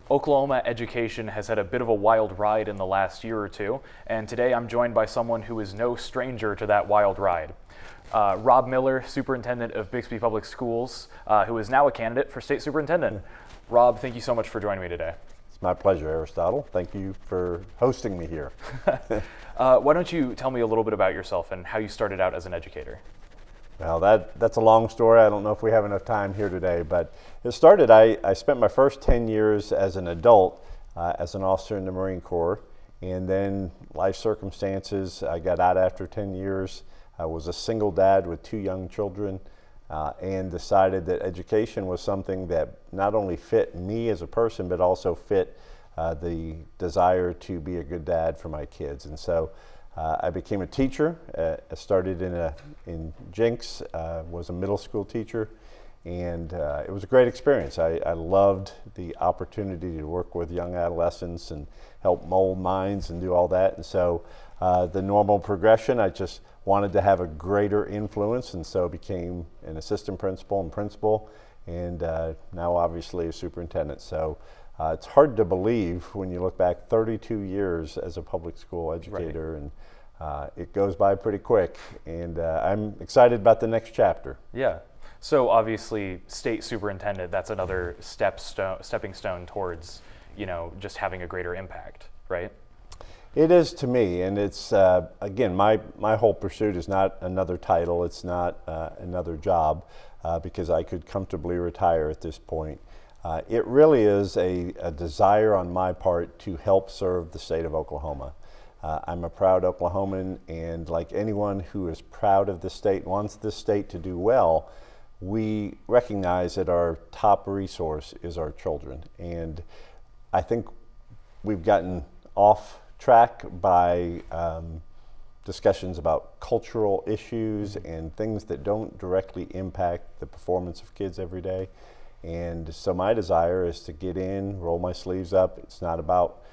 Oklahoma education has had a bit of a wild ride in the last year or two, and today I'm joined by someone who is no stranger to that wild ride. Rob Miller, Superintendent of Bixby Public Schools, who is now a candidate for State Superintendent. Rob, thank you so much for joining me today. It's my pleasure, Aristotle. Thank you for hosting me here. Why don't you tell me a little bit about yourself and how you started out as an educator? Well, that's a long story. I don't know if we have enough time here today, but it started, I spent my first 10 years as an adult as an officer in the Marine Corps, and then life circumstances, I got out after 10 years. I was a single dad with 2 young children and decided that education was something that not only fit me as a person, but also fit the desire to be a good dad for my kids. And so I became a teacher. I started in Jenks, was a middle school teacher, and it was a great experience. I loved the opportunity to work with young adolescents and help mold minds and do all that. And so the normal progression, I just wanted to have a greater influence, and so became an assistant principal and principal, and now obviously a superintendent. So it's hard to believe when you look back 32 years as a public school educator, right. And it goes by pretty quick, and I'm excited about the next chapter. Yeah. So obviously, State Superintendent, that's another stepping stone towards, just having a greater impact, right? It is to me, and it's, again, my whole pursuit is not another title, it's not another job, because I could comfortably retire at this point. It really is a desire on my part to help serve the state of Oklahoma. I'm a proud Oklahoman, and like anyone who is proud of the state, wants the state to do well, we recognize that our top resource is our children. And I think we've gotten off track by discussions about cultural issues and things that don't directly impact the performance of kids every day. And so my desire is to get in, roll my sleeves up. It's not about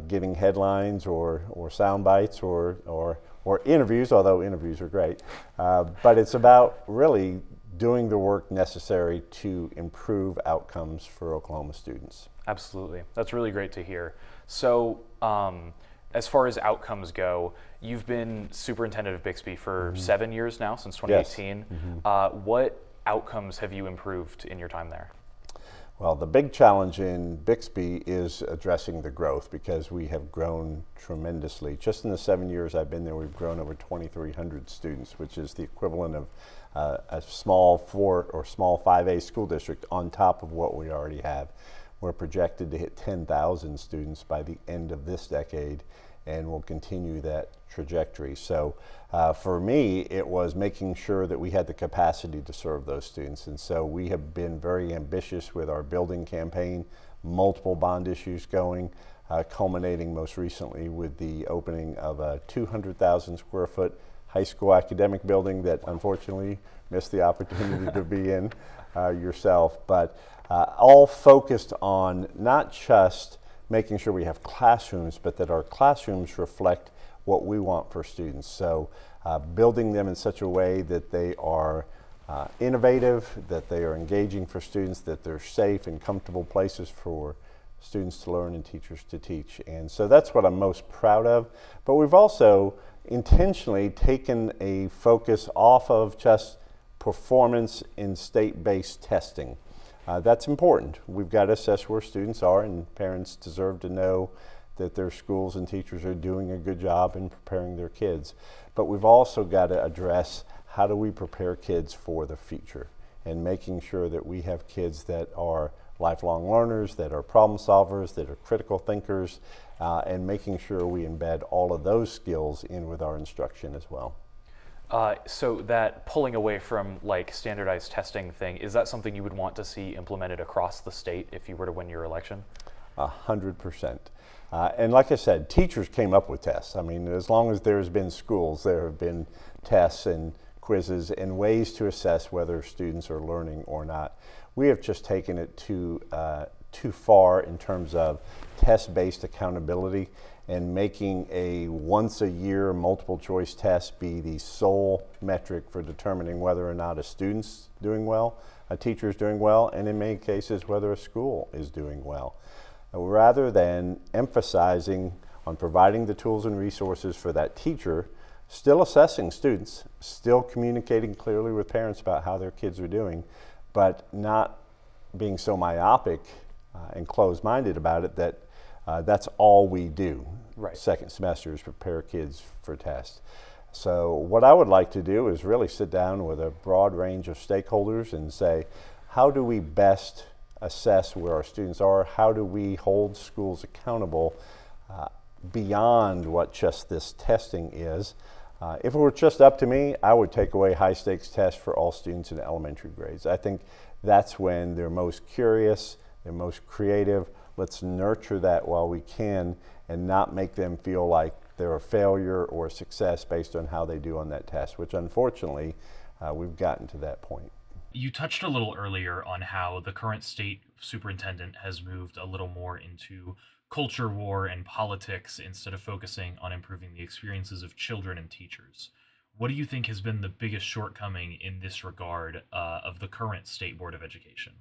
giving headlines or sound bites or interviews, although interviews are great, but it's about really doing the work necessary to improve outcomes for Oklahoma students. Absolutely. That's really great to hear. So as far as outcomes go, you've been superintendent of Bixby for 7 years now, since 2018. Yes. What outcomes have you improved in your time there? Well, the big challenge in Bixby is addressing the growth, because we have grown tremendously. Just in the 7 years I've been there, we've grown over 2,300 students, which is the equivalent of a small 4 or small 5A school district on top of what we already have. We're projected to hit 10,000 students by the end of this decade, and we'll continue that trajectory. So for me, it was making sure that we had the capacity to serve those students. And so we have been very ambitious with our building campaign, multiple bond issues going, culminating most recently with the opening of a 200,000 square foot high school academic building that unfortunately missed the opportunity to be in yourself. But all focused on not just making sure we have classrooms, but that our classrooms reflect what we want for students. So building them in such a way that they are innovative, that they are engaging for students, that they're safe and comfortable places for students to learn and teachers to teach. And so that's what I'm most proud of. But we've also intentionally taken a focus off of just performance in state-based testing. That's important. We've got to assess where students are, and parents deserve to know that their schools and teachers are doing a good job in preparing their kids. But we've also got to address, how do we prepare kids for the future, and making sure that we have kids that are lifelong learners, that are problem solvers, that are critical thinkers, and making sure we embed all of those skills in with our instruction as well. So that pulling away from like standardized testing thing, is that something you would want to see implemented across the state if you were to win your election? 100%. And like I said, teachers came up with tests. I mean, as long as there's been schools, there have been tests and quizzes and ways to assess whether students are learning or not. We have just taken it too far in terms of test-based accountability, and making a once-a-year multiple choice test be the sole metric for determining whether or not a student's doing well, a teacher is doing well, and in many cases whether a school is doing well. rather than emphasizing on providing the tools and resources for that teacher, still assessing students, still communicating clearly with parents about how their kids are doing, but not being so myopic and closed-minded about it that that's all we do. Right. Second semester is prepare kids for tests. So what I would like to do is really sit down with a broad range of stakeholders and say, how do we best assess where our students are? How do we hold schools accountable beyond what just this testing is? If it were just up to me, I would take away high stakes tests for all students in elementary grades. I think that's when they're most curious, they're most creative. Let's nurture that while we can and not make them feel like they're a failure or a success based on how they do on that test, which unfortunately we've gotten to that point. You touched a little earlier on how the current state superintendent has moved a little more into culture war and politics instead of focusing on improving the experiences of children and teachers. What do you think has been the biggest shortcoming in this regard of the current State Board of Education?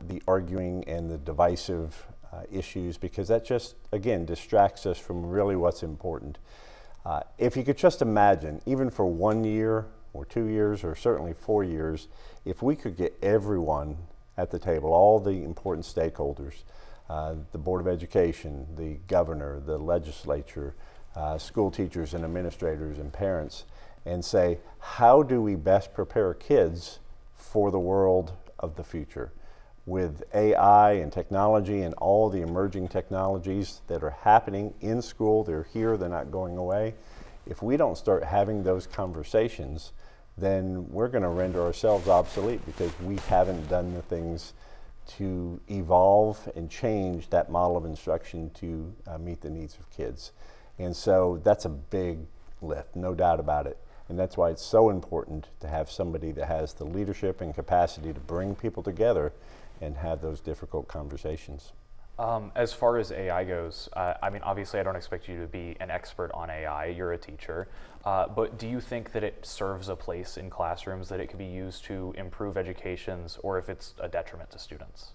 The arguing and the divisive issues, because that just, again, distracts us from really what's important. If you could just imagine, even for 1 year or 2 years or certainly 4 years, if we could get everyone at the table, all the important stakeholders, the Board of Education, the governor, the legislature, school teachers and administrators and parents, and say, how do we best prepare kids for the world of the future? With AI and technology and all the emerging technologies that are happening in school, they're here, they're not going away. If we don't start having those conversations, then we're going to render ourselves obsolete because we haven't done the things to evolve and change that model of instruction to meet the needs of kids. And so that's a big lift, no doubt about it. And that's why it's so important to have somebody that has the leadership and capacity to bring people together and have those difficult conversations. As far as AI goes, I mean, obviously I don't expect you to be an expert on AI, you're a teacher, but do you think that it serves a place in classrooms, that it could be used to improve educations, or if it's a detriment to students?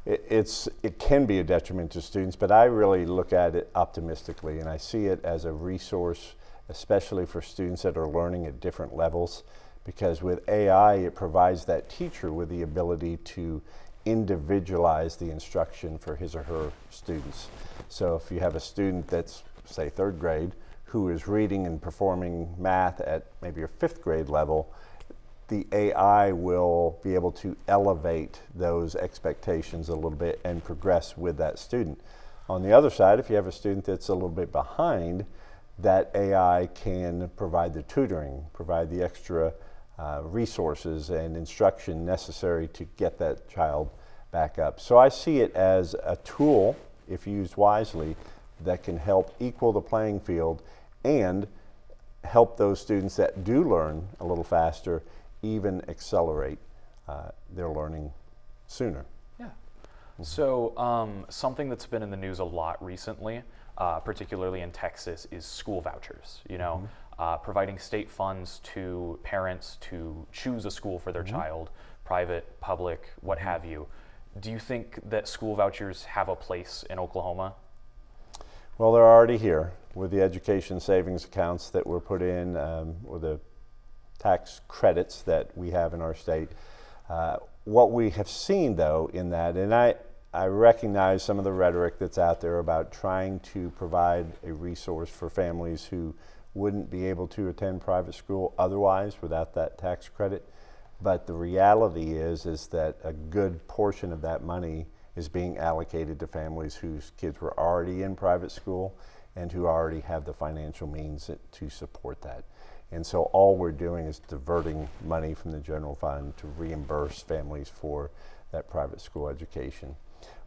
It can be a detriment to students, but I really look at it optimistically, and I see it as a resource, especially for students that are learning at different levels, because with AI, it provides that teacher with the ability to individualize the instruction for his or her students. So if you have a student that's, say, 3rd grade, who is reading and performing math at maybe a 5th grade level, the AI will be able to elevate those expectations a little bit and progress with that student. On the other side, if you have a student that's a little bit behind, that AI can provide the tutoring, provide the extra resources and instruction necessary to get that child back up. So I see it as a tool, if used wisely, that can help equal the playing field and help those students that do learn a little faster even accelerate their learning sooner. Yeah. So something that's been in the news a lot recently, particularly in Texas, is school vouchers. You know, providing state funds to parents to choose a school for their child, private, public, what have you. Do you think that school vouchers have a place in Oklahoma? Well, they're already here with the education savings accounts that were put in, or the tax credits that we have in our state. What we have seen, though, in that, and I recognize some of the rhetoric that's out there about trying to provide a resource for families who wouldn't be able to attend private school otherwise without that tax credit. But the reality is that a good portion of that money is being allocated to families whose kids were already in private school and who already have the financial means to support that. And so all we're doing is diverting money from the general fund to reimburse families for that private school education.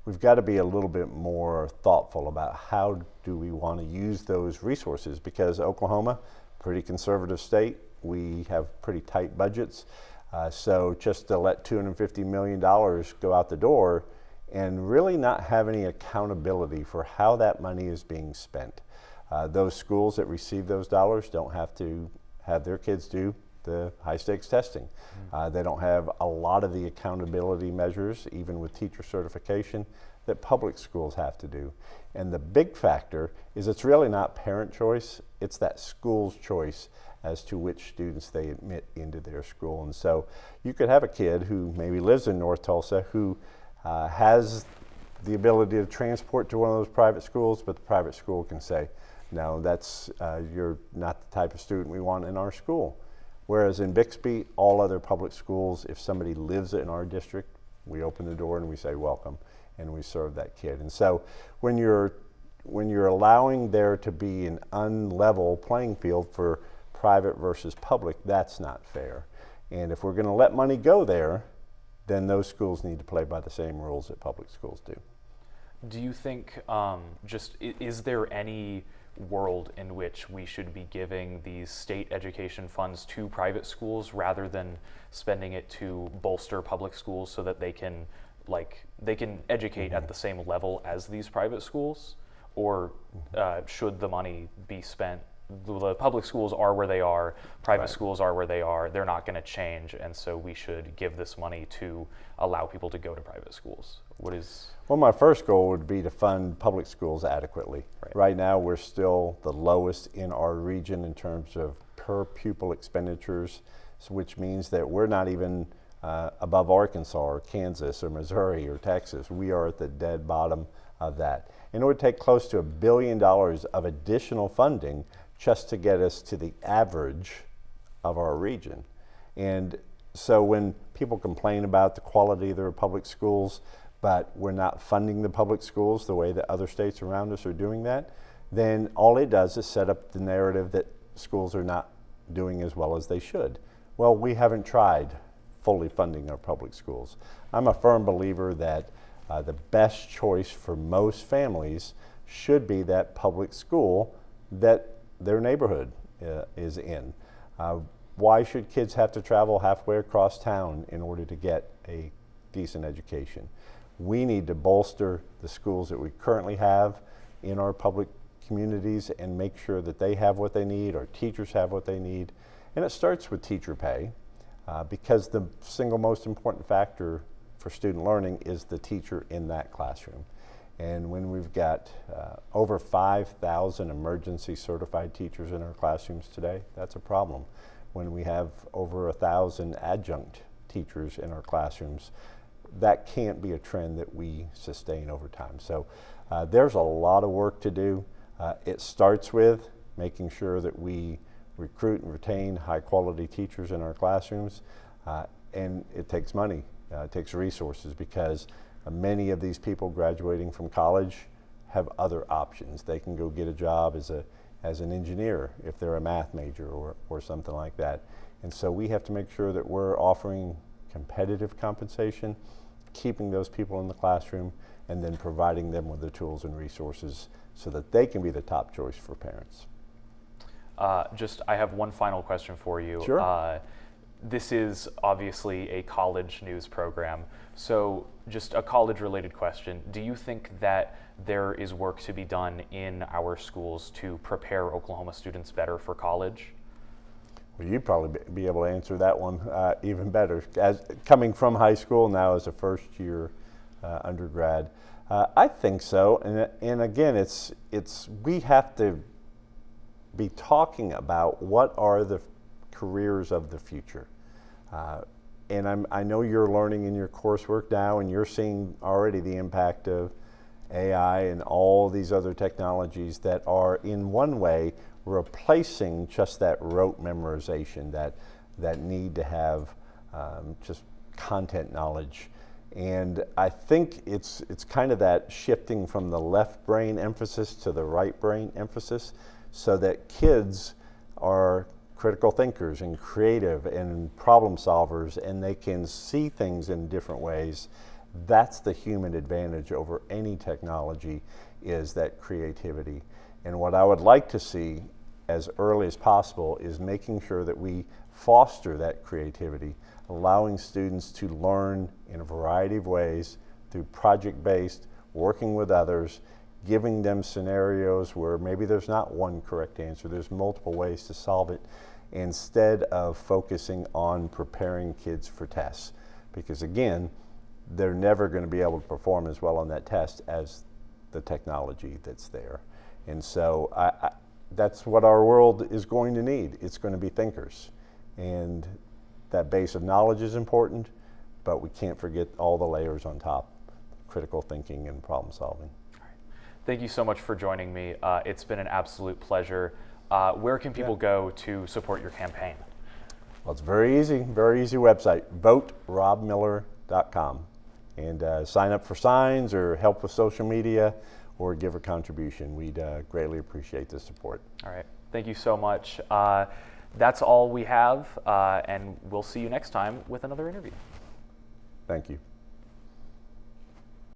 We've got to be a little bit more thoughtful about how do we want to use those resources, because Oklahoma, pretty conservative state, we have pretty tight budgets. So just to let $250 million go out the door and really not have any accountability for how that money is being spent. Those schools that receive those dollars don't have to have their kids do the high stakes testing. They don't have a lot of the accountability measures, even with teacher certification, that public schools have to do. And the big factor is it's really not parent choice, it's that school's choice as to which students they admit into their school. And so you could have a kid who maybe lives in North Tulsa who has the ability to transport to one of those private schools, but the private school can say, no, that's you're not the type of student we want in our school. Whereas in Bixby, all other public schools, if somebody lives in our district, we open the door and we say welcome, and we serve that kid. And so when you're allowing there to be an unlevel playing field for private versus public, that's not fair. And if we're going to let money go there, then those schools need to play by the same rules that public schools do. Do you think, is there any world in which we should be giving these state education funds to private schools rather than spending it to bolster public schools so that they can educate at the same level as these private schools? Or should the money be spent? The public schools are where they are, private schools are where they are, they're not going to change, and so we should give this money to allow people to go to private schools. Well, my first goal would be to fund public schools adequately. Right now, we're still the lowest in our region in terms of per pupil expenditures, which means that we're not even above Arkansas or Kansas or Missouri or Texas. We are at the dead bottom of that. And it would take close to $1 billion of additional funding just to get us to the average of our region. And so when people complain about the quality of their public schools, but we're not funding the public schools the way that other states around us are doing that, then all it does is set up the narrative that schools are not doing as well as they should. Well, we haven't tried fully funding our public schools. I'm a firm believer that the best choice for most families should be that public school that their neighborhood is in. Why should kids have to travel halfway across town in order to get a decent education? We need to bolster the schools that we currently have in our public communities and make sure that they have what they need, our teachers have what they need. And it starts with teacher pay because the single most important factor for student learning is the teacher in that classroom. And when we've got over 5,000 emergency certified teachers in our classrooms today, that's a problem. When we have over 1,000 adjunct teachers in our classrooms, that can't be a trend that we sustain over time. So there's a lot of work to do. It starts with making sure that we recruit and retain high quality teachers in our classrooms, and it takes money, it takes resources, because many of these people graduating from college have other options. They can go get a job as an engineer if they're a math major or something like that. And so we have to make sure that we're offering competitive compensation, keeping those people in the classroom, and then providing them with the tools and resources so that they can be the top choice for parents. I have one final question for you. Sure. This is obviously a college news program, so just a college-related question. Do you think that there is work to be done in our schools to prepare Oklahoma students better for college? Well, you'd probably be able to answer that one even better. As coming from high school now as a first-year undergrad, I think so. And again, it's we have to be talking about what are the careers of the future. And I know you're learning in your coursework now, and you're seeing already the impact of AI and all these other technologies that are in one way replacing just that rote memorization, that need to have just content knowledge. And I think it's kind of that shifting from the left brain emphasis to the right brain emphasis, so that kids are critical thinkers and creative and problem solvers, and they can see things in different ways. That's the human advantage over any technology, is that creativity. And what I would like to see as early as possible is making sure that we foster that creativity, allowing students to learn in a variety of ways through project-based, working with others, giving them scenarios where maybe there's not one correct answer, there's multiple ways to solve it, instead of focusing on preparing kids for tests. Because again, they're never going to be able to perform as well on that test as the technology that's there. And so that's what our world is going to need. It's going to be thinkers. And that base of knowledge is important, but we can't forget all the layers on top, critical thinking and problem solving. Thank you so much for joining me. It's been an absolute pleasure. Where can people go to support your campaign? Well, it's very easy website, voterobmiller.com. And sign up for signs or help with social media or give a contribution. We'd greatly appreciate the support. All right, thank you so much. That's all we have, and we'll see you next time with another interview. Thank you.